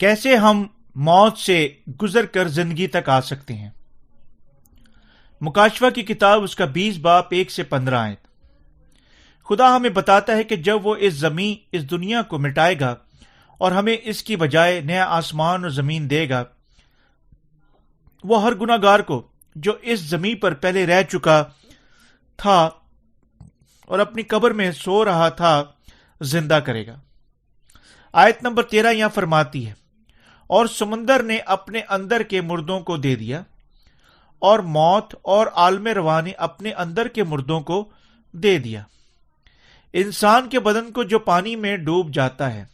کیسے ہم موت سے گزر کر زندگی تک آ سکتے ہیں؟ مکاشفہ کی کتاب اس کا 20 باب 1 سے 15 آیت۔ خدا ہمیں بتاتا ہے کہ جب وہ اس دنیا کو مٹائے گا اور ہمیں اس کی بجائے نیا آسمان اور زمین دے گا، وہ ہر گناہ گار کو جو اس زمین پر پہلے رہ چکا تھا اور اپنی قبر میں سو رہا تھا زندہ کرے گا۔ آیت نمبر 13 یہاں فرماتی ہے، اور سمندر نے اپنے اندر کے مردوں کو دے دیا، اور موت اور عالم رواں نے اپنے اندر کے مردوں کو دے دیا۔ انسان کے بدن کو جو پانی میں ڈوب جاتا ہے،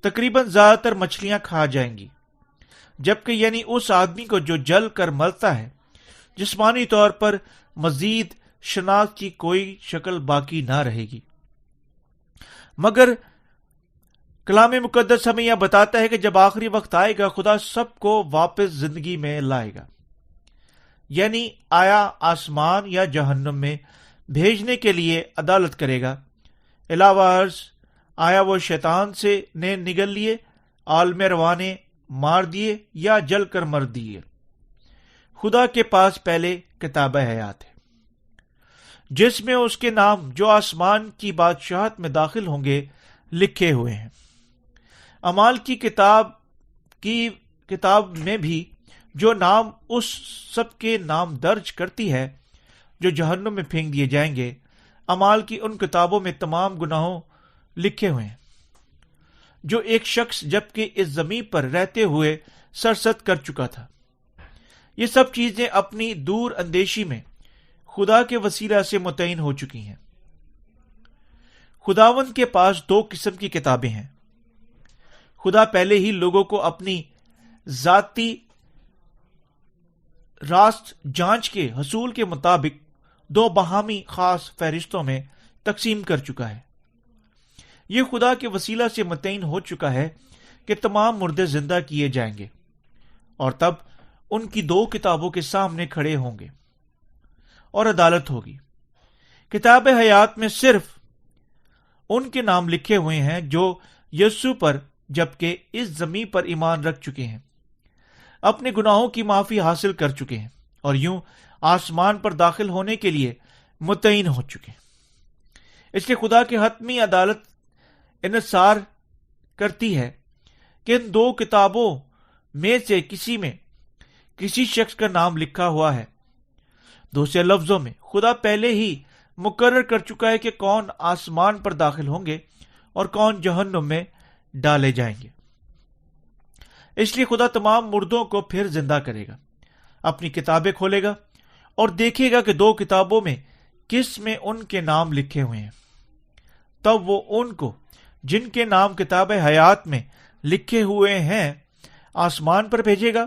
تقریباً زیادہ تر مچھلیاں کھا جائیں گی، جبکہ یعنی اس آدمی کو جو جل کر مرتا ہے، جسمانی طور پر مزید شناخت کی کوئی شکل باقی نہ رہے گی۔ مگر کلام مقدس ہمیں یہ بتاتا ہے کہ جب آخری وقت آئے گا، خدا سب کو واپس زندگی میں لائے گا، یعنی آیا آسمان یا جہنم میں بھیجنے کے لیے عدالت کرے گا۔ علاوہ ازیں آیا وہ شیطان سے نے نگل لیے، عالم رواں نے مار دیے یا جل کر مر دیے۔ خدا کے پاس پہلے کتاب حیات ہے، جس میں اس کے نام جو آسمان کی بادشاہت میں داخل ہوں گے لکھے ہوئے ہیں۔ اعمال کی کتاب میں بھی جو نام اس سب کے نام درج کرتی ہے جو جہنم میں پھینک دیے جائیں گے، اعمال کی ان کتابوں میں تمام گناہوں لکھے ہوئے ہیں جو ایک شخص جبکہ اس زمین پر رہتے ہوئے سرزد کر چکا تھا۔ یہ سب چیزیں اپنی دور اندیشی میں خدا کے وسیلہ سے متعین ہو چکی ہیں۔ خداوند کے پاس 2 قسم کی کتابیں ہیں۔ خدا پہلے ہی لوگوں کو اپنی ذاتی راست جانچ کے حصول کے مطابق 2 باہمی خاص فہرستوں میں تقسیم کر چکا ہے۔ یہ خدا کے وسیلہ سے متعین ہو چکا ہے کہ تمام مردے زندہ کیے جائیں گے، اور تب ان کی 2 کتابوں کے سامنے کھڑے ہوں گے اور عدالت ہوگی۔ کتاب حیات میں صرف ان کے نام لکھے ہوئے ہیں جو یسوع پر جبکہ اس زمین پر ایمان رکھ چکے ہیں، اپنے گناہوں کی معافی حاصل کر چکے ہیں، اور یوں آسمان پر داخل ہونے کے لیے متعین ہو چکے ہیں۔ اس لیے خدا کی حتمی عدالت انحصار کرتی ہے کہ ان 2 کتابوں میں سے کسی شخص کا نام لکھا ہوا ہے۔ دوسرے لفظوں میں، خدا پہلے ہی مقرر کر چکا ہے کہ کون آسمان پر داخل ہوں گے اور کون جہنم میں ڈالے جائیں گے۔ اس لیے خدا تمام مردوں کو پھر زندہ کرے گا، اپنی کتابیں کھولے گا اور دیکھے گا کہ 2 کتابوں میں کس میں ان کے نام لکھے ہوئے ہیں۔ تب وہ ان کو جن کے نام کتاب حیات میں لکھے ہوئے ہیں آسمان پر بھیجے گا،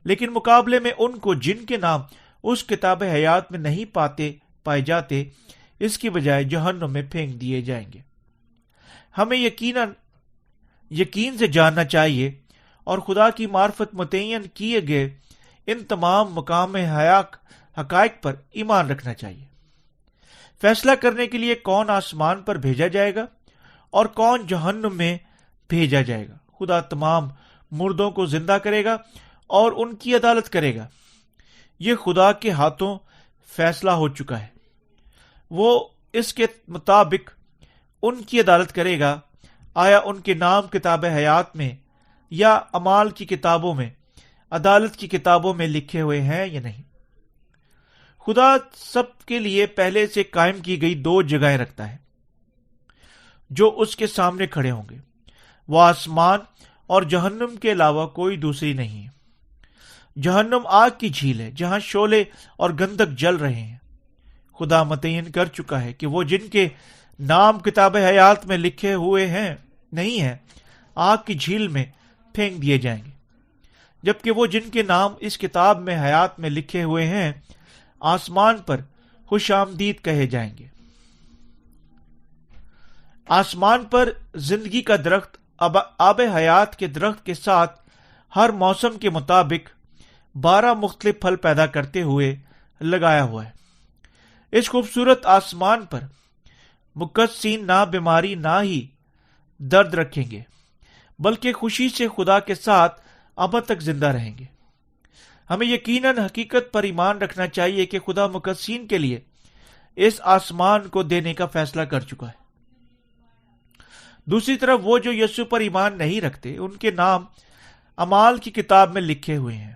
لیکن مقابلے میں ان کو جن کے نام اس کتاب حیات میں نہیں پائے جاتے، اس کی بجائے جہنم میں پھینک دیے جائیں گے۔ ہمیں یقین سے جاننا چاہیے اور خدا کی معرفت متعین کیے گئے ان تمام مقام حقائق پر ایمان رکھنا چاہیے۔ فیصلہ کرنے کے لیے کون آسمان پر بھیجا جائے گا اور کون جہنم میں بھیجا جائے گا۔ خدا تمام مردوں کو زندہ کرے گا اور ان کی عدالت کرے گا۔ یہ خدا کے ہاتھوں فیصلہ ہو چکا ہے۔ وہ اس کے مطابق ان کی عدالت کرے گا، آیا ان کے نام کتاب حیات میں یا اعمال کی کتابوں میں، عدالت کی کتابوں میں لکھے ہوئے ہیں یا نہیں۔ خدا سب کے لیے پہلے سے قائم کی گئی 2 جگہیں رکھتا ہے جو اس کے سامنے کھڑے ہوں گے۔ وہ آسمان اور جہنم کے علاوہ کوئی دوسری نہیں ہے۔ جہنم آگ کی جھیل ہے جہاں شعلے اور گندھک جل رہے ہیں۔ خدا متعین کر چکا ہے کہ وہ جن کے نام کتاب حیات میں لکھے ہوئے ہیں نہیں ہیں، آگ کی جھیل میں پھینک دیے جائیں گے، جبکہ وہ جن کے نام اس کتاب میں حیات میں لکھے ہوئے ہیں آسمان پر خوش آمدید کہے جائیں گے۔ آسمان پر زندگی کا درخت آب حیات کے درخت کے ساتھ ہر موسم کے مطابق 12 مختلف پھل پیدا کرتے ہوئے لگایا ہوا ہے۔ اس خوبصورت آسمان پر مقدسین نہ بیماری نہ ہی درد رکھیں گے، بلکہ خوشی سے خدا کے ساتھ ابد تک زندہ رہیں گے۔ ہمیں یقیناً حقیقت پر ایمان رکھنا چاہیے کہ خدا مقدسین کے لیے اس آسمان کو دینے کا فیصلہ کر چکا ہے۔ دوسری طرف وہ جو یسوع پر ایمان نہیں رکھتے، ان کے نام اعمال کی کتاب میں لکھے ہوئے ہیں،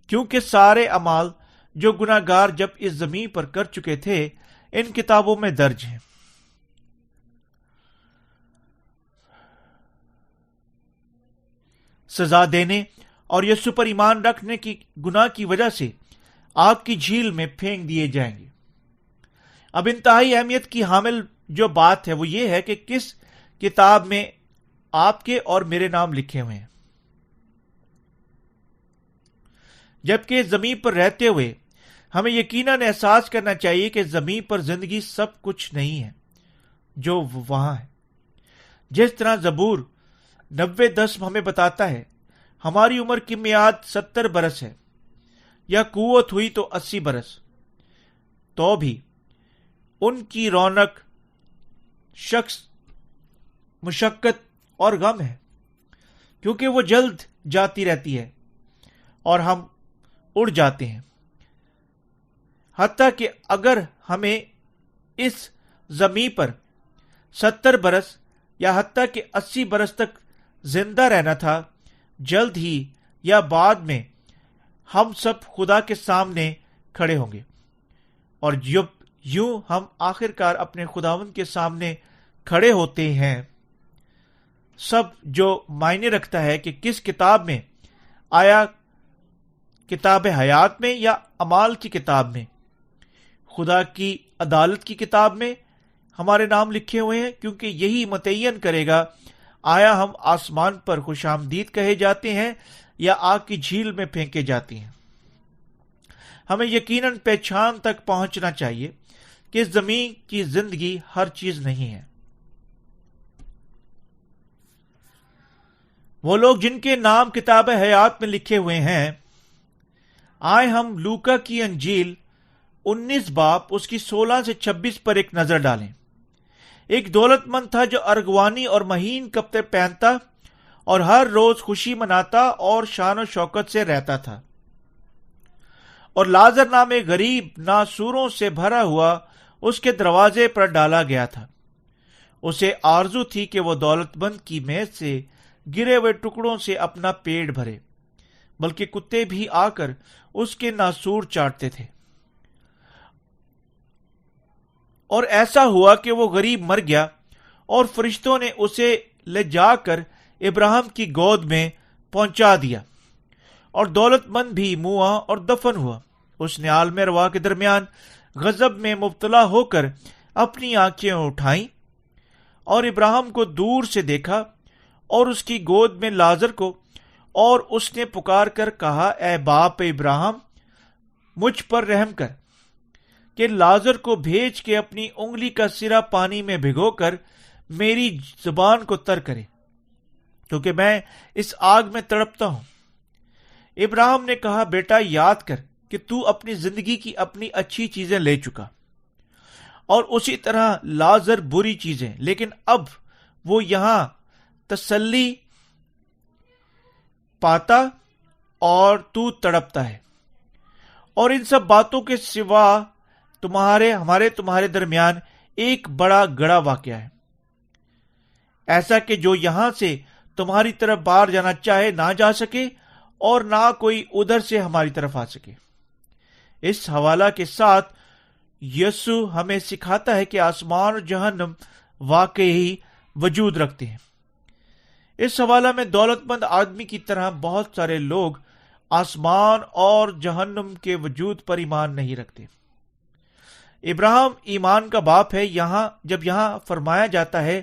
کیونکہ سارے اعمال جو گناہ گار جب اس زمین پر کر چکے تھے ان کتابوں میں درج ہیں۔ سزا دینے اور یسوع پر ایمان رکھنے کی گناہ کی وجہ سے آگ کی جھیل میں پھینک دیے جائیں گے۔ اب انتہائی اہمیت کی حامل جو بات ہے وہ یہ ہے کہ کس کتاب میں آپ کے اور میرے نام لکھے ہوئے ہیں۔ جبکہ زمین پر رہتے ہوئے ہمیں یقیناً احساس کرنا چاہیے کہ زمین پر زندگی سب کچھ نہیں ہے جو وہاں ہے۔ جس طرح زبور 90:10 ہمیں بتاتا ہے ہماری عمر کی میعاد 70 برس ہے، یا قوت ہوئی تو 80 برس، تو بھی ان کی رونق شخص مشقت اور غم ہے، کیونکہ وہ جلد جاتی رہتی ہے اور ہم اڑ جاتے ہیں۔ حتیٰ کہ اگر ہمیں اس زمین پر 70 برس یا حتیٰ کہ 80 برس تک زندہ رہنا تھا، جلد ہی یا بعد میں ہم سب خدا کے سامنے کھڑے ہوں گے، اور جب یوں ہم آخرکار اپنے خداوند کے سامنے کھڑے ہوتے ہیں، سب جو معنی رکھتا ہے کہ کس کتاب میں، آیا کتاب حیات میں یا اعمال کی کتاب میں، خدا کی عدالت کی کتاب میں ہمارے نام لکھے ہوئے ہیں، کیونکہ یہی متعین کرے گا آیا ہم آسمان پر خوش آمدید کہے جاتے ہیں یا آگ کی جھیل میں پھینکے جاتے ہیں۔ ہمیں یقیناً پہچان تک پہنچنا چاہیے کہ زمین کی زندگی ہر چیز نہیں ہے۔ وہ لوگ جن کے نام کتاب حیات میں لکھے ہوئے ہیں، آئے ہم لوکا کی انجیل 19 باب اس کی 16 سے 26 پر ایک نظر ڈالیں۔ ایک دولت مند تھا جو ارغوانی اور مہین کپڑے پہنتا اور ہر روز خوشی مناتا اور شان و شوکت سے رہتا تھا، اور لازر نام ایک غریب ناسوروں سے بھرا ہوا اس کے دروازے پر ڈالا گیا تھا۔ اسے آرزو تھی کہ وہ دولت مند کی میز سے گرے ہوئے ٹکڑوں سے اپنا پیٹ بھرے، بلکہ کتے بھی آ کر اس کے ناسور چاٹتے تھے۔ اور ایسا ہوا کہ وہ غریب مر گیا اور فرشتوں نے اسے لے جا کر ابراہیم کی گود میں پہنچا دیا، اور دولت مند بھی موا اور دفن ہوا۔ اس نے عالم ارواح کے درمیان غضب میں مبتلا ہو کر اپنی آنکھیں اٹھائیں اور ابراہیم کو دور سے دیکھا اور اس کی گود میں لازر کو، اور اس نے پکار کر کہا، اے باپ ابراہیم، مجھ پر رحم کر کہ لازر کو بھیج کے اپنی انگلی کا سرا پانی میں بھگو کر میری زبان کو تر کرے، کیونکہ میں اس آگ میں تڑپتا ہوں۔ ابراہیم نے کہا، بیٹا یاد کر کہ تو اپنی زندگی کی اپنی اچھی چیزیں لے چکا، اور اسی طرح لازر بری چیزیں، لیکن اب وہ یہاں تسلی پاتا اور تو تڑپتا ہے، اور ان سب باتوں کے سوا تمہارے درمیان ایک بڑا گڑھا واقع ہے، ایسا کہ جو یہاں سے تمہاری طرف باہر جانا چاہے نہ جا سکے، اور نہ کوئی ادھر سے ہماری طرف آ سکے۔ اس حوالہ کے ساتھ یسوع ہمیں سکھاتا ہے کہ آسمان اور جہنم واقعی وجود رکھتے ہیں۔ اس حوالہ میں دولت مند آدمی کی طرح بہت سارے لوگ آسمان اور جہنم کے وجود پر ایمان نہیں رکھتے۔ ابراہیم ایمان کا باپ ہے۔ جب یہاں فرمایا جاتا ہے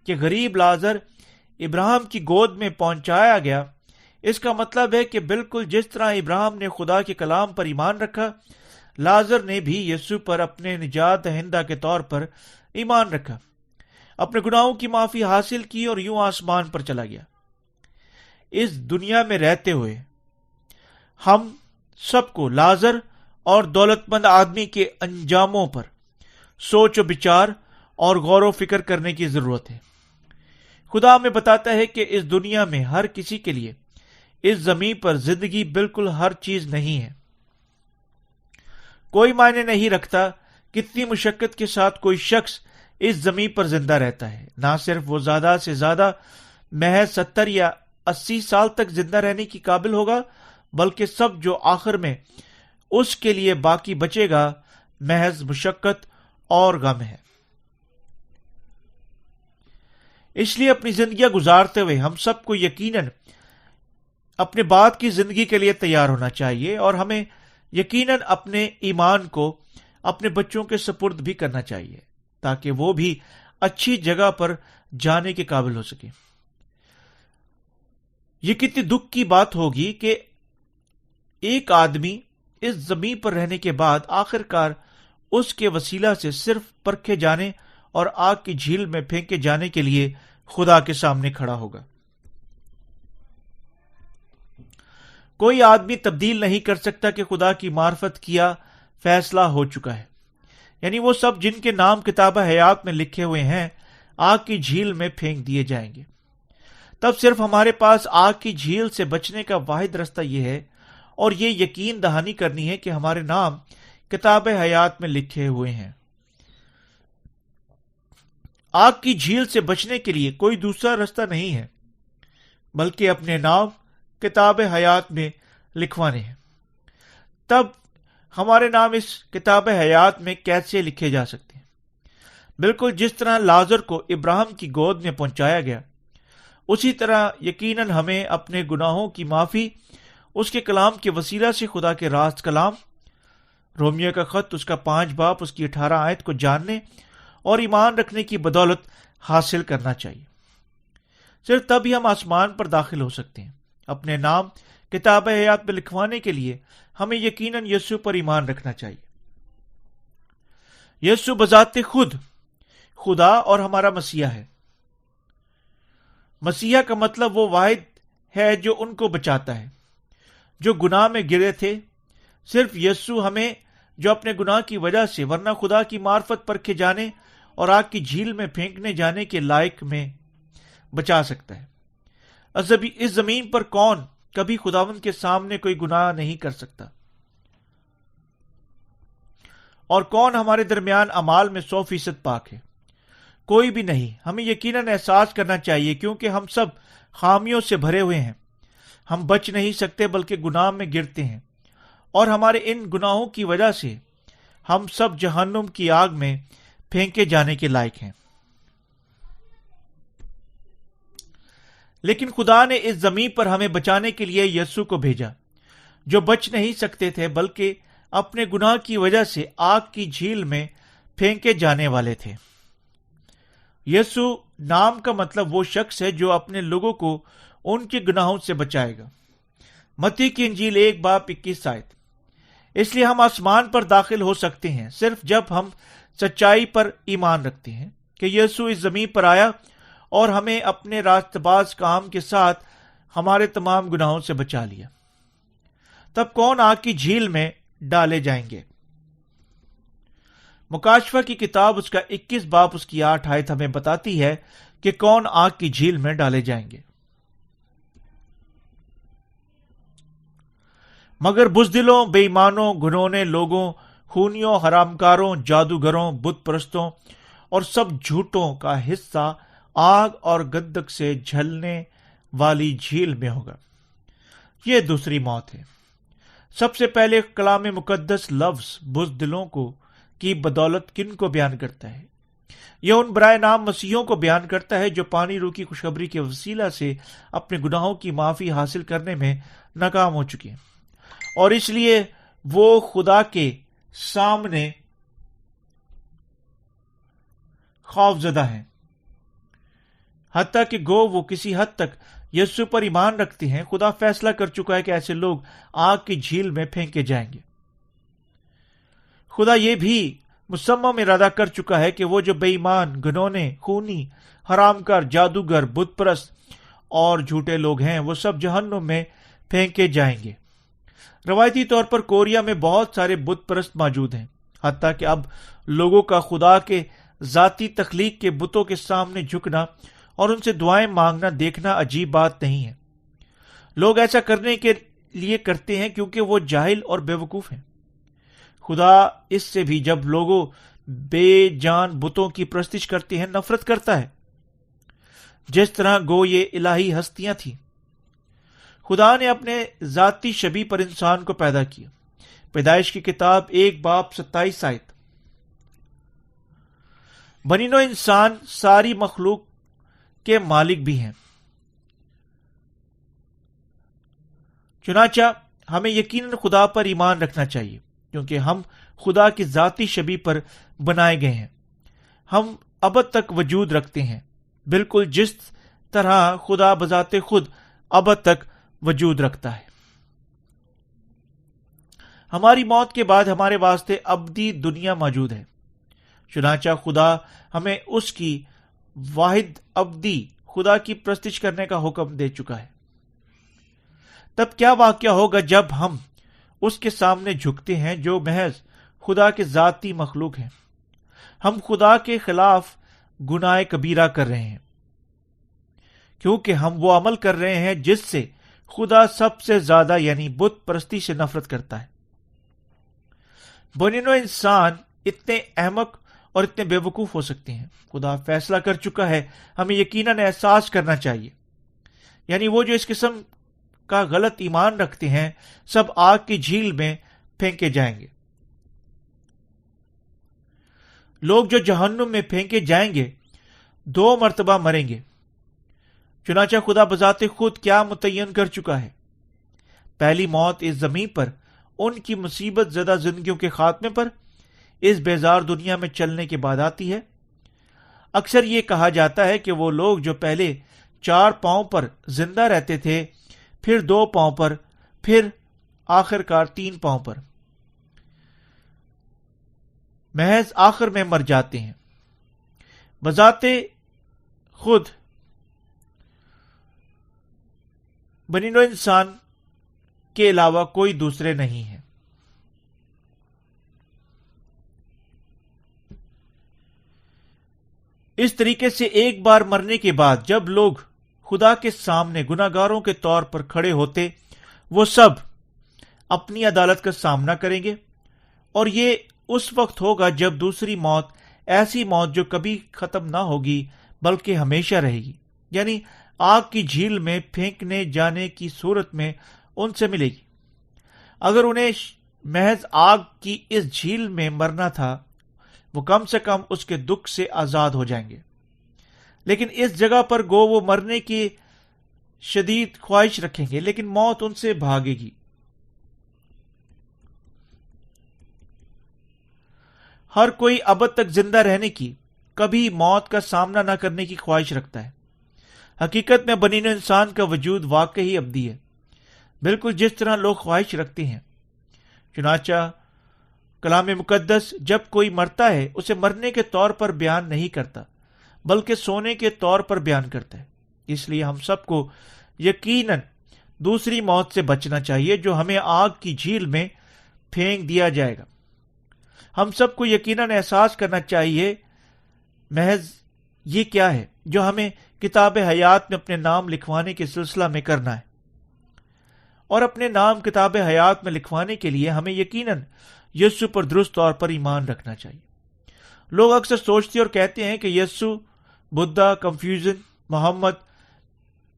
کہ غریب لازر ابراہیم کی گود میں پہنچایا گیا، اس کا مطلب ہے کہ بالکل جس طرح ابراہیم نے خدا کے کلام پر ایمان رکھا، لازر نے بھی یسوع پر اپنے نجات دہندہ کے طور پر ایمان رکھا، اپنے گناہوں کی معافی حاصل کی اور یوں آسمان پر چلا گیا۔ اس دنیا میں رہتے ہوئے ہم سب کو لازر اور دولت مند آدمی کے انجاموں پر سوچ و بچار اور غور و فکر کرنے کی ضرورت ہے۔ خدا ہمیں بتاتا ہے کہ اس دنیا میں ہر کسی کے لیے اس زمین پر زندگی بالکل ہر چیز نہیں ہے۔ کوئی معنی نہیں رکھتا کتنی مشقت کے ساتھ کوئی شخص اس زمین پر زندہ رہتا ہے۔ نہ صرف وہ زیادہ سے زیادہ محض 70 یا 80 سال تک زندہ رہنے کی قابل ہوگا، بلکہ سب جو آخر میں اس کے لیے باقی بچے گا محض مشقت اور غم ہے۔ اس لیے اپنی زندگیاں گزارتے ہوئے ہم سب کو یقیناً اپنے بعد کی زندگی کے لیے تیار ہونا چاہیے، اور ہمیں یقیناً اپنے ایمان کو اپنے بچوں کے سپرد بھی کرنا چاہیے تاکہ وہ بھی اچھی جگہ پر جانے کے قابل ہو سکے۔ یہ کتنی دکھ کی بات ہوگی کہ ایک آدمی اس زمین پر رہنے کے بعد آخر کار اس کے وسیلہ سے صرف پرکھے جانے اور آگ کی جھیل میں پھینکے جانے کے لیے خدا کے سامنے کھڑا ہوگا۔ کوئی آدمی تبدیل نہیں کر سکتا کہ خدا کی معرفت کیا فیصلہ ہو چکا ہے، یعنی وہ سب جن کے نام کتاب حیات میں لکھے ہوئے ہیں آگ کی جھیل میں پھینک دیے جائیں گے۔ تب صرف ہمارے پاس آگ کی جھیل سے بچنے کا واحد راستہ یہ ہے، اور یہ یقین دہانی کرنی ہے کہ ہمارے نام کتاب حیات میں لکھے ہوئے ہیں۔ آگ کی جھیل سے بچنے کے لیے کوئی دوسرا راستہ نہیں ہے بلکہ اپنے نام کتاب حیات میں لکھوانے ہیں۔ تب ہمارے نام اس کتاب حیات میں کیسے لکھے جا سکتے ہیں؟ بالکل جس طرح لازر کو ابراہیم کی گود میں پہنچایا گیا، اسی طرح یقیناً ہمیں اپنے گناہوں کی معافی اس کے کلام کے وسیلہ سے خدا کے راست کلام، رومیو کا خط اس کا 5 باب اس کی 18 آیت کو جاننے اور ایمان رکھنے کی بدولت حاصل کرنا چاہیے۔ صرف تب ہی ہم آسمان پر داخل ہو سکتے ہیں۔ اپنے نام کتاب حیات میں لکھوانے کے لیے ہمیں یقیناً یسوع پر ایمان رکھنا چاہیے۔ یسوع بذات خود خدا اور ہمارا مسیحا ہے۔ مسیحا کا مطلب وہ واحد ہے جو ان کو بچاتا ہے جو گناہ میں گرے تھے۔ صرف یسوع ہمیں جو اپنے گناہ کی وجہ سے ورنہ خدا کی معرفت پرکھے جانے اور آگ کی جھیل میں پھینکنے جانے کے لائق میں بچا سکتا ہے۔ اس زمین پر کون کبھی خداوند کے سامنے کوئی گناہ نہیں کر سکتا، اور کون ہمارے درمیان اعمال میں 100% پاک ہے؟ کوئی بھی نہیں۔ ہمیں یقیناً احساس کرنا چاہیے کیونکہ ہم سب خامیوں سے بھرے ہوئے ہیں۔ ہم بچ نہیں سکتے بلکہ گناہ میں گرتے ہیں، اور ہمارے ان گناہوں کی وجہ سے ہم سب جہنم کی آگ میں پھینکے جانے کے لائق ہیں۔ لیکن خدا نے اس زمین پر ہمیں بچانے کے لیے یسوع کو بھیجا، جو بچ نہیں سکتے تھے بلکہ اپنے گناہ کی وجہ سے آگ کی جھیل میں پھینکے جانے والے تھے۔ یسوع نام کا مطلب وہ شخص ہے جو اپنے لوگوں کو ان کے گناہوں سے بچائے گا۔ متی کی انجیل 1 باب 21 آیت۔ اس لیے ہم آسمان پر داخل ہو سکتے ہیں صرف جب ہم سچائی پر ایمان رکھتے ہیں کہ یسوع اس زمین پر آیا اور ہمیں اپنے راست باز کام کے ساتھ ہمارے تمام گناہوں سے بچا لیا۔ تب کون آگ کی جھیل میں ڈالے جائیں گے؟ مکاشفہ کی کتاب اس کا 21 باب اس کی 8 آیت ہمیں بتاتی ہے کہ کون آگ کی جھیل میں ڈالے جائیں گے۔ مگر بزدلوں، بے ایمانوں، گھنونے لوگوں، خونیوں، حرامکاروں، جادوگروں، بت پرستوں اور سب جھوٹوں کا حصہ آگ اور گندک سے جھلنے والی جھیل میں ہوگا۔ یہ دوسری موت ہے۔ سب سے پہلے کلام مقدس لفظ بزدلوں کو کی بدولت کن کو بیان کرتا ہے؟ یہ ان برائے نام مسیحوں کو بیان کرتا ہے جو پانی روح کی خوشخبری کے وسیلہ سے اپنے گناہوں کی معافی حاصل کرنے میں ناکام ہو چکے ہیں، اور اس لیے وہ خدا کے سامنے خوف زدہ ہیں۔ حتیٰ کہ گو وہ کسی حد تک یسوع پر ایمان رکھتے ہیں، خدا فیصلہ کر چکا ہے کہ ایسے لوگ آگ کی جھیل میں پھینکے جائیں گے۔ خدا یہ بھی مصمم ارادہ کر چکا ہے کہ وہ جو بے ایمان، گھنونے، خونی، حرام کار، جادوگر، بت پرست اور جھوٹے لوگ ہیں وہ سب جہنم میں پھینکے جائیں گے۔ روایتی طور پر کوریا میں بہت سارے بت پرست موجود ہیں، حتیٰ کہ اب لوگوں کا خدا کے ذاتی تخلیق کے بتوں کے سامنے جھکنا اور ان سے دعائیں مانگنا دیکھنا عجیب بات نہیں ہے۔ لوگ ایسا کرنے کے لیے کرتے ہیں کیونکہ وہ جاہل اور بیوقوف ہیں۔ خدا اس سے بھی جب لوگوں بے جان بتوں کی پرستش کرتے ہیں نفرت کرتا ہے، جس طرح گو یہ الہی ہستیاں تھیں۔ خدا نے اپنے ذاتی شبیہ پر انسان کو پیدا کیا۔ پیدائش کی کتاب 1:27 آیت۔ بنی نوع انسان ساری مخلوق کے مالک بھی ہیں۔ چنانچہ ہمیں یقیناً خدا پر ایمان رکھنا چاہیے، کیونکہ ہم خدا کی ذاتی شبیہ پر بنائے گئے ہیں۔ ہم ابد تک وجود رکھتے ہیں، بالکل جس طرح خدا بذات خود ابد تک وجود رکھتا ہے۔ ہماری موت کے بعد ہمارے واسطے ابدی دنیا موجود ہے۔ چنانچہ خدا ہمیں اس کی واحد ابدی خدا کی پرستش کرنے کا حکم دے چکا ہے۔ تب کیا واقعہ ہوگا جب ہم اس کے سامنے جھکتے ہیں جو محض خدا کے ذاتی مخلوق ہیں؟ ہم خدا کے خلاف گناہ کبیرہ کر رہے ہیں، کیونکہ ہم وہ عمل کر رہے ہیں جس سے خدا سب سے زیادہ یعنی بت پرستی سے نفرت کرتا ہے۔ بنی نوع انسان اتنے احمق اور اتنے بے وقوف ہو سکتے ہیں۔ خدا فیصلہ کر چکا ہے، ہمیں یقیناً احساس کرنا چاہیے، یعنی وہ جو اس قسم کا غلط ایمان رکھتے ہیں سب آگ کی جھیل میں پھینکے جائیں گے۔ لوگ جو جہنم میں پھینکے جائیں گے 2 مرتبہ مریں گے۔ چنانچہ خدا بذات خود کیا متعین کر چکا ہے؟ پہلی موت اس زمین پر ان کی مصیبت زدہ زندگیوں کے خاتمے پر اس بیزار دنیا میں چلنے کے بعد آتی ہے۔ اکثر یہ کہا جاتا ہے کہ وہ لوگ جو پہلے 4 پاؤں پر زندہ رہتے تھے، پھر 2 پاؤں پر، پھر آخر کار 3 پاؤں پر، محض آخر میں مر جاتے ہیں۔ بذات خود بنی نوع انسان کے علاوہ کوئی دوسرے نہیں ہیں۔ اس طریقے سے ایک بار مرنے کے بعد جب لوگ خدا کے سامنے گناہگاروں کے طور پر کھڑے ہوتے، وہ سب اپنی عدالت کا سامنا کریں گے، اور یہ اس وقت ہوگا جب دوسری موت، ایسی موت جو کبھی ختم نہ ہوگی بلکہ ہمیشہ رہے گی، یعنی آگ کی جھیل میں پھینکنے جانے کی صورت میں ان سے ملے گی۔ اگر انہیں محض آگ کی اس جھیل میں مرنا تھا، وہ کم سے کم اس کے دکھ سے آزاد ہو جائیں گے، لیکن اس جگہ پر گو وہ مرنے کی شدید خواہش رکھیں گے، لیکن موت ان سے بھاگے گی۔ ہر کوئی ابد تک زندہ رہنے کی، کبھی موت کا سامنا نہ کرنے کی خواہش رکھتا ہے۔ حقیقت میں بنی نوع انسان کا وجود واقعی ابدی ہے، بالکل جس طرح لوگ خواہش رکھتے ہیں۔ چنانچہ کلام مقدس جب کوئی مرتا ہے اسے مرنے کے طور پر بیان نہیں کرتا بلکہ سونے کے طور پر بیان کرتا ہے۔ اس لیے ہم سب کو یقیناً دوسری موت سے بچنا چاہیے جو ہمیں آگ کی جھیل میں پھینک دیا جائے گا۔ ہم سب کو یقیناً احساس کرنا چاہیے محض یہ کیا ہے جو ہمیں کتاب حیات میں اپنے نام لکھوانے کے سلسلہ میں کرنا ہے، اور اپنے نام کتاب حیات میں لکھوانے کے لیے ہمیں یقیناً یسوع پر درست طور پر ایمان رکھنا چاہیے۔ لوگ اکثر سوچتے اور کہتے ہیں کہ یسوع، بدھا، کنفیوژن، محمد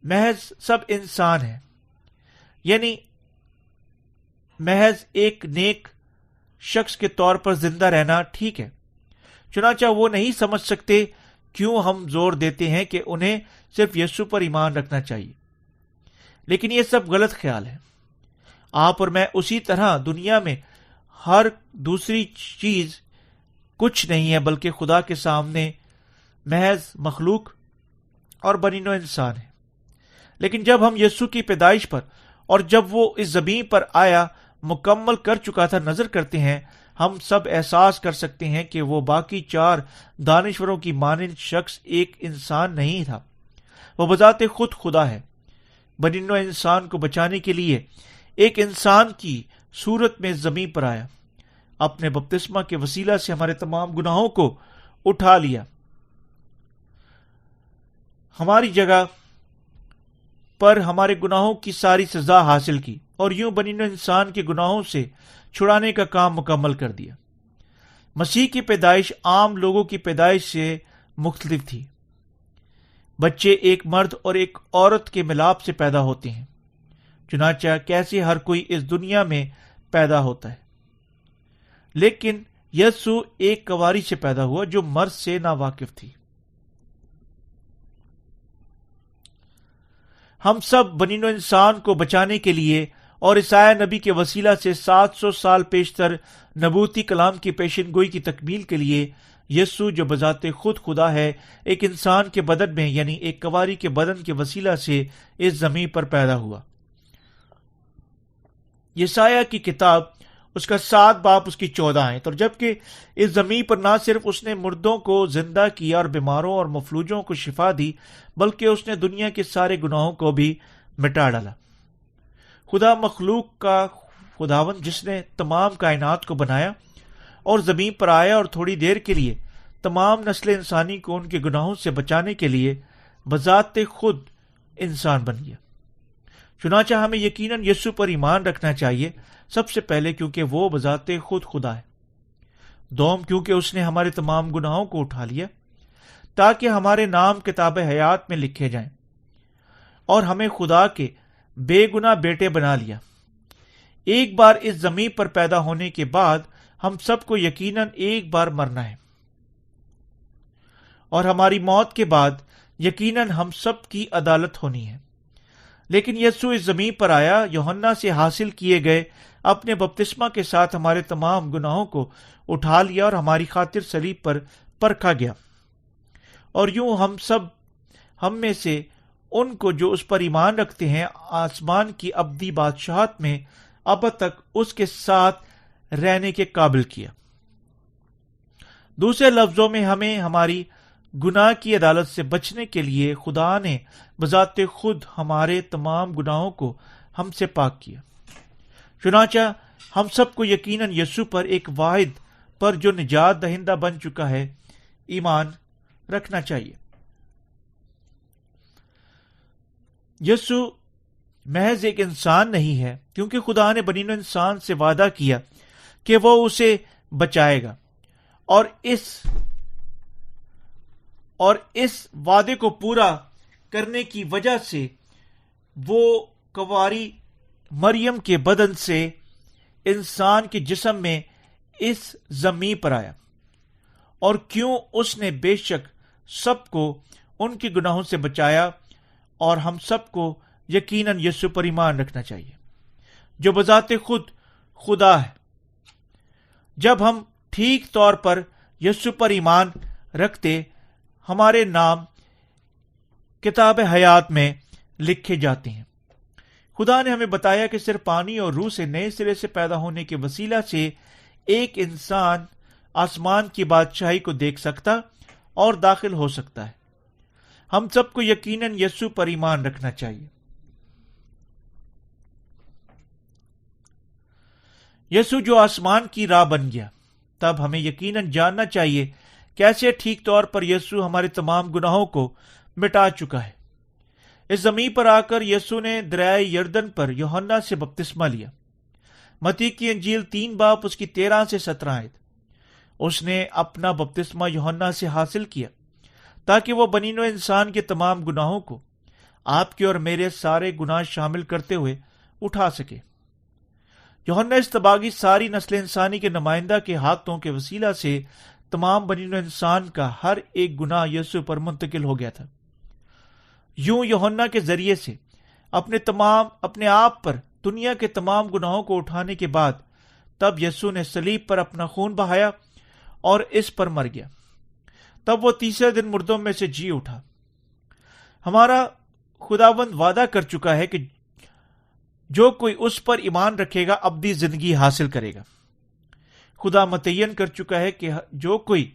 محض سب انسان ہیں، یعنی محض ایک نیک شخص کے طور پر زندہ رہنا ٹھیک ہے۔ چنانچہ وہ نہیں سمجھ سکتے کیوں ہم زور دیتے ہیں کہ انہیں صرف یسوع پر ایمان رکھنا چاہیے، لیکن یہ سب غلط خیال ہے۔ آپ اور میں اسی طرح دنیا میں ہر دوسری چیز کچھ نہیں ہے بلکہ خدا کے سامنے محض مخلوق اور بنی نوع انسان ہے۔ لیکن جب ہم یسوع کی پیدائش پر اور جب وہ اس زمین پر آیا مکمل کر چکا تھا نظر کرتے ہیں، ہم سب احساس کر سکتے ہیں کہ وہ باقی 4 دانشوروں کی مانند شخص ایک انسان نہیں تھا، وہ بذات خود خدا ہے۔ بنی نوع انسان کو بچانے کے لیے ایک انسان کی صورت میں زمین پر آیا، اپنے بپتسمہ کے وسیلہ سے ہمارے تمام گناہوں کو اٹھا لیا۔ ہماری جگہ پر ہمارے گناہوں کی ساری سزا حاصل کی اور یوں بنی نوع انسان کے گناہوں سے چھڑانے کا کام مکمل کر دیا۔ مسیح کی پیدائش عام لوگوں کی پیدائش سے مختلف تھی۔ بچے ایک مرد اور ایک عورت کے ملاپ سے پیدا ہوتے ہیں، چنانچہ کیسے ہر کوئی اس دنیا میں پیدا ہوتا ہے، لیکن یسوع ایک کنواری سے پیدا ہوا جو مرد سے ناواقف تھی۔ ہم سب بنی نوع انسان کو بچانے کے لیے اور عیسائی نبی کے وسیلہ سے 700 سال پیشتر نبوتی کلام کی پیشن گوئی کی تکمیل کے لیے یسوع جو بذات خود خدا ہے، ایک انسان کے بدن میں یعنی ایک کنواری کے بدن کے وسیلہ سے اس زمین پر پیدا ہوا۔ یسایہ کی کتاب اس کا 7 باب اس کی 14 آیت، اور جبکہ اس زمین پر نہ صرف اس نے مردوں کو زندہ کیا اور بیماروں اور مفلوجوں کو شفا دی، بلکہ اس نے دنیا کے سارے گناہوں کو بھی مٹا ڈالا۔ خدا مخلوق کا خداوند جس نے تمام کائنات کو بنایا اور زمین پر آیا اور تھوڑی دیر کے لیے تمام نسل انسانی کو ان کے گناہوں سے بچانے کے لیے بذات خود انسان بن گیا۔ چنانچہ ہمیں یقیناً یسوع پر ایمان رکھنا چاہیے، سب سے پہلے کیونکہ وہ بذات خود خدا ہے، دوم کیونکہ اس نے ہمارے تمام گناہوں کو اٹھا لیا تاکہ ہمارے نام کتاب حیات میں لکھے جائیں، اور ہمیں خدا کے بے گناہ بیٹے بنا لیا۔ ایک بار اس زمین پر پیدا ہونے کے بعد ہم سب کو یقیناً ایک بار مرنا ہے، اور ہماری موت کے بعد یقیناً ہم سب کی عدالت ہونی ہے۔ لیکن یسوع اس زمین پر آیا، یوحنا سے حاصل کیے گئے اپنے بپتسمہ کے ساتھ ہمارے تمام گناہوں کو اٹھا لیا اور ہماری خاطر صلیب پر پرکھا گیا، اور یوں ہم میں سے ان کو جو اس پر ایمان رکھتے ہیں آسمان کی ابدی بادشاہت میں اب تک اس کے ساتھ رہنے کے قابل کیا۔ دوسرے لفظوں میں ہمیں ہماری گناہ کی عدالت سے بچنے کے لیے خدا نے بذات خود ہمارے تمام گناہوں کو ہم سے پاک کیا۔ چنانچہ ہم سب کو یقیناً یسوع پر، ایک واحد پر جو نجات دہندہ بن چکا ہے، ایمان رکھنا چاہیے۔ یسوع محض ایک انسان نہیں ہے، کیونکہ خدا نے بنی نوع انسان سے وعدہ کیا کہ وہ اسے بچائے گا، اور اس وعدے کو پورا کرنے کی وجہ سے وہ کنواری مریم کے بدن سے انسان کے جسم میں اس زمین پر آیا، اور کیوں اس نے بے شک سب کو ان کے گناہوں سے بچایا، اور ہم سب کو یقیناً یسوع پر ایمان رکھنا چاہیے جو بذات خود خدا ہے۔ جب ہم ٹھیک طور پر یسوع پر ایمان رکھتے، ہمارے نام کتاب حیات میں لکھے جاتے ہیں۔ خدا نے ہمیں بتایا کہ صرف پانی اور روح سے نئے سرے سے پیدا ہونے کے وسیلہ سے ایک انسان آسمان کی بادشاہی کو دیکھ سکتا اور داخل ہو سکتا ہے۔ ہم سب کو یقیناً یسوع پر ایمان رکھنا چاہیے۔ یسوع جو آسمان کی راہ بن گیا، تب ہمیں یقیناً جاننا چاہیے کیسے ٹھیک طور پر یسوع ہمارے تمام گناہوں کو مٹا چکا ہے۔ اس زمین پر آ کر یسوع نے دریائے یردن پر یوحنا سے بپتسمہ لیا۔ متی کی انجیل 3 باب اس کی 13 سے 17 آیت۔ اس نے اپنا بپتسمہ یوحنا سے حاصل کیا تاکہ وہ بنی نوع انسان کے تمام گناہوں کو آپ کے اور میرے سارے گناہ شامل کرتے ہوئے اٹھا سکے۔ یوحنا استباغی ساری نسل انسانی کے نمائندہ کے ہاتھوں کے وسیلہ سے تمام بنی نوع انسان کا ہر ایک گناہ یسوع پر منتقل ہو گیا تھا۔ یوں یوحنا کے ذریعے سے اپنے آپ پر دنیا کے تمام گناہوں کو اٹھانے کے بعد تب یسوع نے صلیب پر اپنا خون بہایا اور اس پر مر گیا۔ تب وہ تیسرے دن مردوں میں سے جی اٹھا۔ ہمارا خداوند وعدہ کر چکا ہے کہ جو کوئی اس پر ایمان رکھے گا ابدی زندگی حاصل کرے گا۔ خدا متعین کر چکا ہے کہ جو کوئی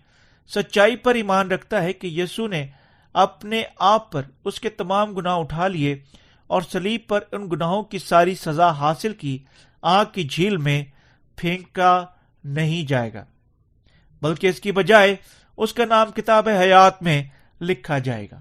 سچائی پر ایمان رکھتا ہے کہ یسوع نے اپنے آپ پر اس کے تمام گناہ اٹھا لیے اور صلیب پر ان گناہوں کی ساری سزا حاصل کی، آگ کی جھیل میں پھینکا نہیں جائے گا، بلکہ اس کی بجائے اس کا نام کتاب حیات میں لکھا جائے گا۔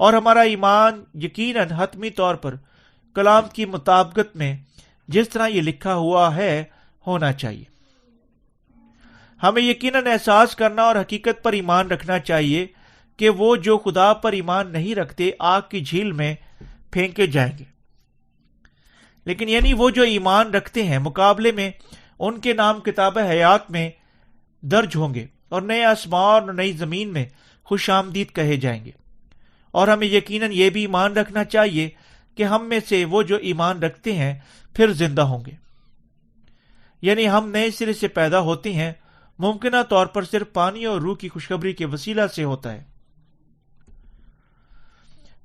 اور ہمارا ایمان یقیناً حتمی طور پر کلام کی مطابقت میں جس طرح یہ لکھا ہوا ہے ہونا چاہیے۔ ہمیں یقیناً احساس کرنا اور حقیقت پر ایمان رکھنا چاہیے کہ وہ جو خدا پر ایمان نہیں رکھتے آگ کی جھیل میں پھینکے جائیں گے، لیکن یعنی وہ جو ایمان رکھتے ہیں مقابلے میں ان کے نام کتاب حیات میں درج ہوں گے اور نئے آسمان اور نئی زمین میں خوش آمدید کہے جائیں گے۔ اور ہمیں یقیناً یہ بھی ایمان رکھنا چاہیے کہ ہم میں سے وہ جو ایمان رکھتے ہیں پھر زندہ ہوں گے، یعنی ہم نئے سرے سے پیدا ہوتے ہیں، ممکنہ طور پر صرف پانی اور روح کی خوشخبری کے وسیلہ سے ہوتا ہے۔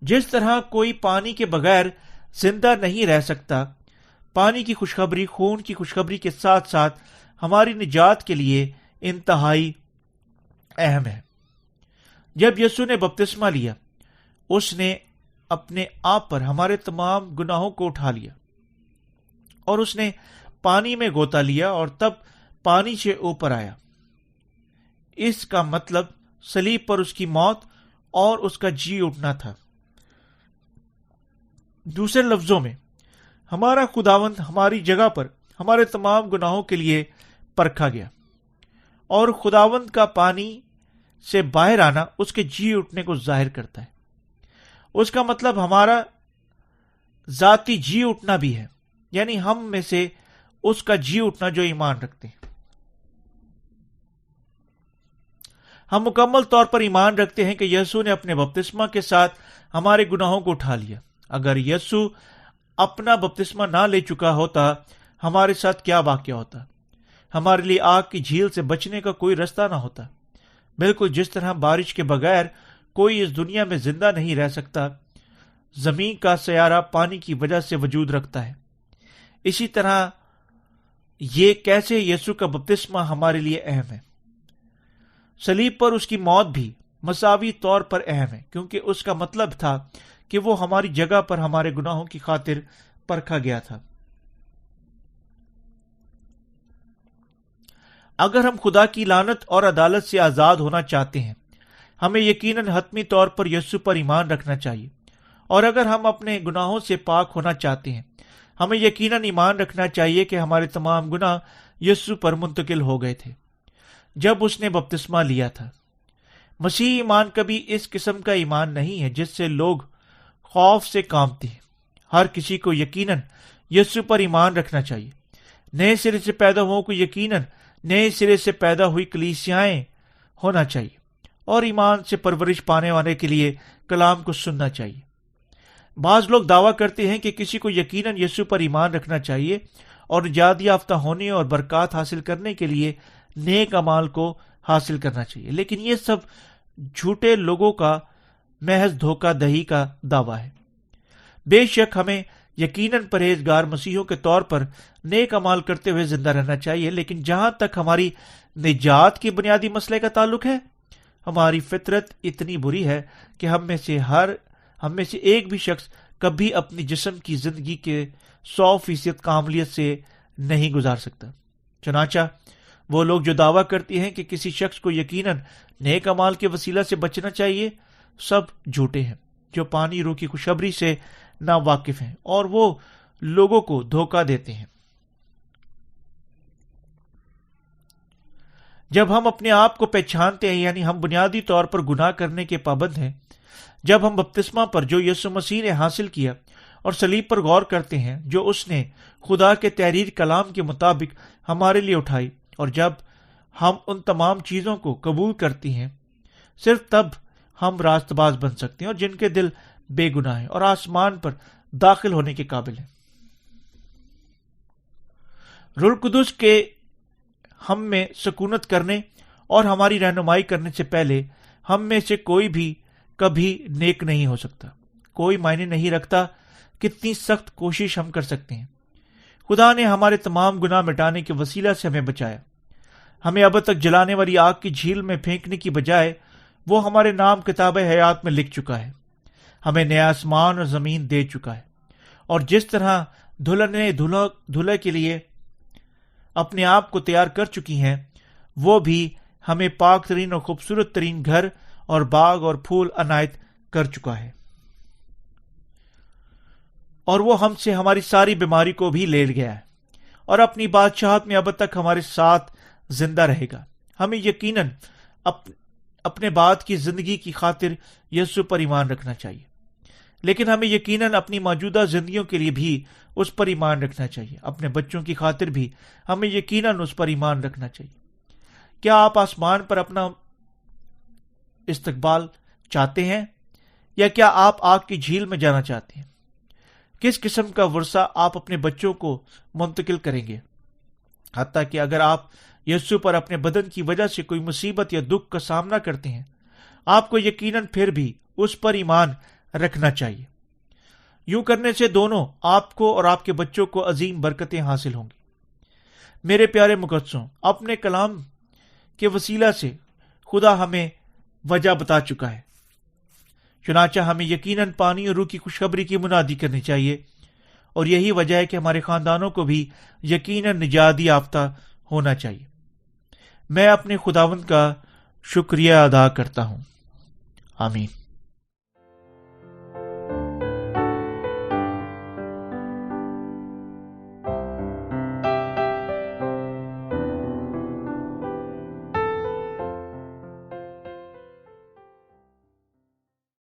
جس طرح کوئی پانی کے بغیر زندہ نہیں رہ سکتا، پانی کی خوشخبری خون کی خوشخبری کے ساتھ ساتھ ہماری نجات کے لیے انتہائی اہم ہے۔ جب یسوع نے بپتسمہ لیا، اس نے اپنے آپ پر ہمارے تمام گناہوں کو اٹھا لیا، اور اس نے پانی میں غوطہ لیا اور تب پانی سے اوپر آیا۔ اس کا مطلب صلیب پر اس کی موت اور اس کا جی اٹھنا تھا۔ دوسرے لفظوں میں، ہمارا خداوند ہماری جگہ پر ہمارے تمام گناہوں کے لیے پرکھا گیا، اور خداوند کا پانی سے باہر آنا اس کے جی اٹھنے کو ظاہر کرتا ہے۔ اس کا مطلب ہمارا ذاتی جی اٹھنا بھی ہے، یعنی ہم میں سے اس کا جی اٹھنا جو ایمان رکھتے ہیں۔ ہم مکمل طور پر ایمان رکھتے ہیں کہ یسوع نے اپنے بپتسمہ کے ساتھ ہمارے گناہوں کو اٹھا لیا۔ اگر یسوع اپنا بپتسمہ نہ لے چکا ہوتا، ہمارے ساتھ کیا واقعہ ہوتا؟ ہمارے لیے آگ کی جھیل سے بچنے کا کوئی رستہ نہ ہوتا۔ بالکل جس طرح بارش کے بغیر کوئی اس دنیا میں زندہ نہیں رہ سکتا، زمین کا سیارہ پانی کی وجہ سے وجود رکھتا ہے، اسی طرح یہ کیسے یسوع کا بپتسمہ ہمارے لیے اہم ہے۔ صلیب پر اس کی موت بھی مساوی طور پر اہم ہے، کیونکہ اس کا مطلب تھا کہ وہ ہماری جگہ پر ہمارے گناہوں کی خاطر پرکھا گیا تھا۔ اگر ہم خدا کی لعنت اور عدالت سے آزاد ہونا چاہتے ہیں، ہمیں یقیناً حتمی طور پر یسوع پر ایمان رکھنا چاہیے، اور اگر ہم اپنے گناہوں سے پاک ہونا چاہتے ہیں، ہمیں یقیناً ایمان رکھنا چاہیے کہ ہمارے تمام گناہ یسوع پر منتقل ہو گئے تھے جب اس نے بپتسمہ لیا تھا۔ مسیحی ایمان کبھی اس قسم کا ایمان نہیں ہے جس سے لوگ خوف سے کانپتے ہیں۔ ہر کسی کو یقیناً یسوع پر ایمان رکھنا چاہیے۔ نئے سرے سے پیدا ہو کو یقیناً نئے سرے سے پیدا ہوئی کلیسیائیں ہونا چاہیے، اور ایمان سے پرورش پانے والے کے لیے کلام کو سننا چاہیے۔ بعض لوگ دعویٰ کرتے ہیں کہ کسی کو یقیناً یسوع پر ایمان رکھنا چاہیے اور نجات یافتہ ہونے اور برکات حاصل کرنے کے لیے نیک اعمال کو حاصل کرنا چاہیے، لیکن یہ سب جھوٹے لوگوں کا محض دھوکہ دہی کا دعویٰ ہے۔ بے شک ہمیں یقیناً پرہیزگار مسیحوں کے طور پر نیک اعمال کرتے ہوئے زندہ رہنا چاہیے، لیکن جہاں تک ہماری نجات کی بنیادی مسئلے کا تعلق ہے، ہماری فطرت اتنی بری ہے کہ ہم میں سے ایک بھی شخص کبھی اپنی جسم کی زندگی کے 100% کاملیت سے نہیں گزار سکتا۔ چنانچہ وہ لوگ جو دعویٰ کرتے ہیں کہ کسی شخص کو یقیناً نیک اعمال کے وسیلہ سے بچنا چاہیے، سب جھوٹے ہیں، جو پانی روح کی خوشخبری سے نا واقف ہیں، اور وہ لوگوں کو دھوکہ دیتے ہیں۔ جب ہم اپنے آپ کو پہچانتے ہیں، یعنی ہم بنیادی طور پر گناہ کرنے کے پابند ہیں، جب ہم بپتسمہ پر جو یسوع مسیح نے حاصل کیا اور صلیب پر غور کرتے ہیں جو اس نے خدا کے تحریر کلام کے مطابق ہمارے لیے اٹھائی، اور جب ہم ان تمام چیزوں کو قبول کرتے ہیں، صرف تب ہم راست باز بن سکتے ہیں اور جن کے دل بے گناہ ہیں اور آسمان پر داخل ہونے کے قابل ہیں۔ روح القدس کے ہم میں سکونت کرنے اور ہماری رہنمائی کرنے سے پہلے ہم میں سے کوئی بھی کبھی نیک نہیں ہو سکتا۔ کوئی معنی نہیں رکھتا کتنی سخت کوشش ہم کر سکتے ہیں، خدا نے ہمارے تمام گناہ مٹانے کے وسیلہ سے ہمیں بچایا۔ ہمیں اب تک جلانے والی آگ کی جھیل میں پھینکنے کی بجائے وہ ہمارے نام کتاب حیات میں لکھ چکا ہے، ہمیں نیا آسمان اور زمین دے چکا ہے، اور جس طرح دلہن نے دولہے کے لیے اپنے آپ کو تیار کر چکی ہیں، وہ بھی ہمیں پاک ترین اور خوبصورت ترین گھر اور باغ اور پھول عنایت کر چکا ہے۔ اور وہ ہم سے ہماری ساری بیماری کو بھی لے گیا ہے اور اپنی بادشاہت میں اب تک ہمارے ساتھ زندہ رہے گا۔ ہمیں یقیناً اپنے بعد کی زندگی کی خاطر یسوع پر ایمان رکھنا چاہیے، لیکن ہمیں یقیناً اپنی موجودہ زندگیوں کے لیے بھی اس پر ایمان رکھنا چاہیے۔ اپنے بچوں کی خاطر بھی ہمیں یقیناً اس پر ایمان رکھنا چاہیے۔ کیا آپ آسمان پر اپنا استقبال چاہتے ہیں، یا کیا آپ آگ کی جھیل میں جانا چاہتے ہیں؟ کس قسم کا ورثہ آپ اپنے بچوں کو منتقل کریں گے؟ حتیٰ کہ اگر آپ یسوع پر اپنے بدن کی وجہ سے کوئی مصیبت یا دکھ کا سامنا کرتے ہیں، آپ کو یقیناً پھر بھی اس پر ایمان رکھنا چاہیے۔ یوں کرنے سے دونوں آپ کو اور آپ کے بچوں کو عظیم برکتیں حاصل ہوں گی۔ میرے پیارے مقدسوں، اپنے کلام کے وسیلہ سے خدا ہمیں وجہ بتا چکا ہے، چنانچہ ہمیں یقیناً پانی اور روح کی خوشخبری کی منادی کرنی چاہیے، اور یہی وجہ ہے کہ ہمارے خاندانوں کو بھی یقیناً نجات یافتہ ہونا چاہیے۔ میں اپنے خداوند کا شکریہ ادا کرتا ہوں۔ آمین۔